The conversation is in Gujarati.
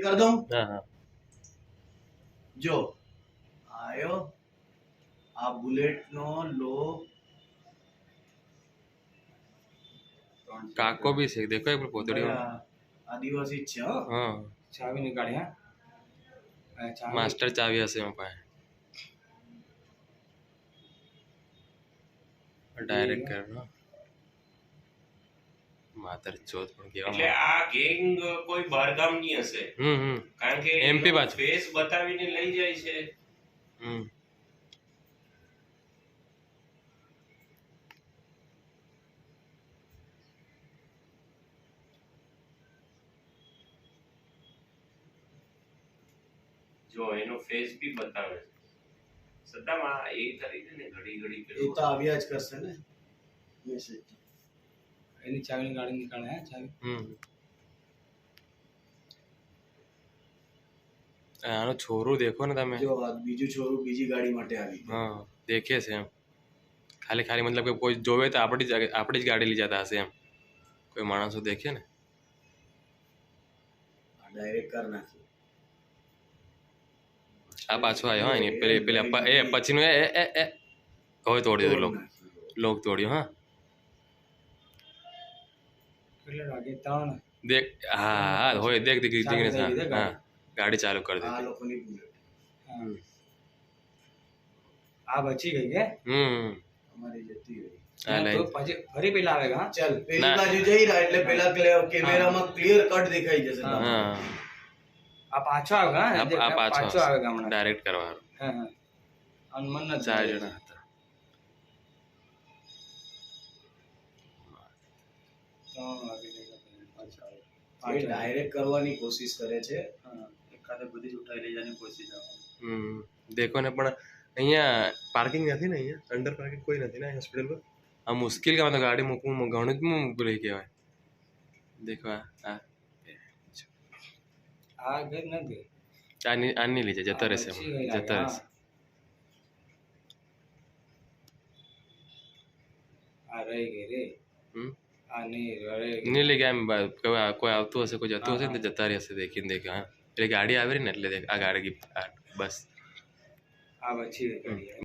कर दूं? हाँ हाँ जो आयो आ बुलेट नो लो काको भी છે દેખો એક પોતડીઓ आदिवासी જ છે હો. હા ચાવી નીકાળી હા ચાવી માસ્ટર ચાવી હશે એમાં પાસે ડાયરેક્ટ કરો માતર ચોથ પણ એટલે કેવા આ ગેંગ કોઈ બહારગામની હશે કારણ કે MP બાજુ. ફેસ બતાવીને લઈ જાય છે. હમ જો એનો ફેસ બી બતાવે છે. સદામ આ એ કરી દે ને ઘડી ઘડી એ તો આવ્યા જ કરશે ને મેસેજ. એની ચાવી નીકાળે હા ચાવી આનો છોરું દેખો ને તમે જો આ બીજું છોરું બીજી ગાડી માટે આવી ગયું. હા દેખે છે એમ ખાલી ખાલી મતલબ કે કોઈ જોવે તો આપણી જ ગાડી લઈ જતા હશે એમ કોઈ માણસો દેખે ને ડાયરેક્ટ કર નાખી. આ પાછો આવ્યો હા એની પેલી એ પછીનું એ હવે તોડી દીધું લોક તોડ્યું હા એટલે વાગે 3 દેખ હા હોય દેખ દેખ ચાલુ દેખ કરી દીધી હા ગાડી ચાલુ કરી આ દીધી લોકોની બુલેટ આ બચી ગઈ કે અમારી જતી રહી. આ લઈ તો પછી ફરી પેલા આવે હા ચાલ પેલી ના. બાજુ જઈ રહ્યા એટલે પેલા કેમેરામાં ક્લિયર કટ દેખાઈ જશે હા. તમને. હા આ પાછો આવે હા આ પાછો આવે હમણાં ડાયરેક્ટ કરવાનું હા હા અનમન ન 4 જણા હતા 3 વાગે પાછો આવે એ ડાયરેક્ટ કરવાની કોશિશ કરે છે. હા એકાદે બધી જ ઉઠાઈ લઈ જવાની કોશિશ આવે દેખો ને પણ અહીંયા પાર્કિંગ નથી ને અહીંયા અંડર પાર્કિંગ કોઈ નથી ને હોસ્પિટલ પર આ મુશ્કેલ કામ તો ગાડી મૂકવું ઘણું જ રહી કહેવાય દેખો આ આ ગઈ નથી આની લીધે જતો રહેશે બચી ગઈ જતો લાગે, રહેશે આ રહી ગઈ રે આ નહીં રહી ગઈ નહીં લઈ ગયા એમ કોઈ આવતું હશે કોઈ જતું હશે ને તો જતા રહેશે દેખીને દેખે હા એટલે ગાડી આવી રહી ને એટલે દેખ આ ગાડી બસ આ બચી ગઈ ગાડી.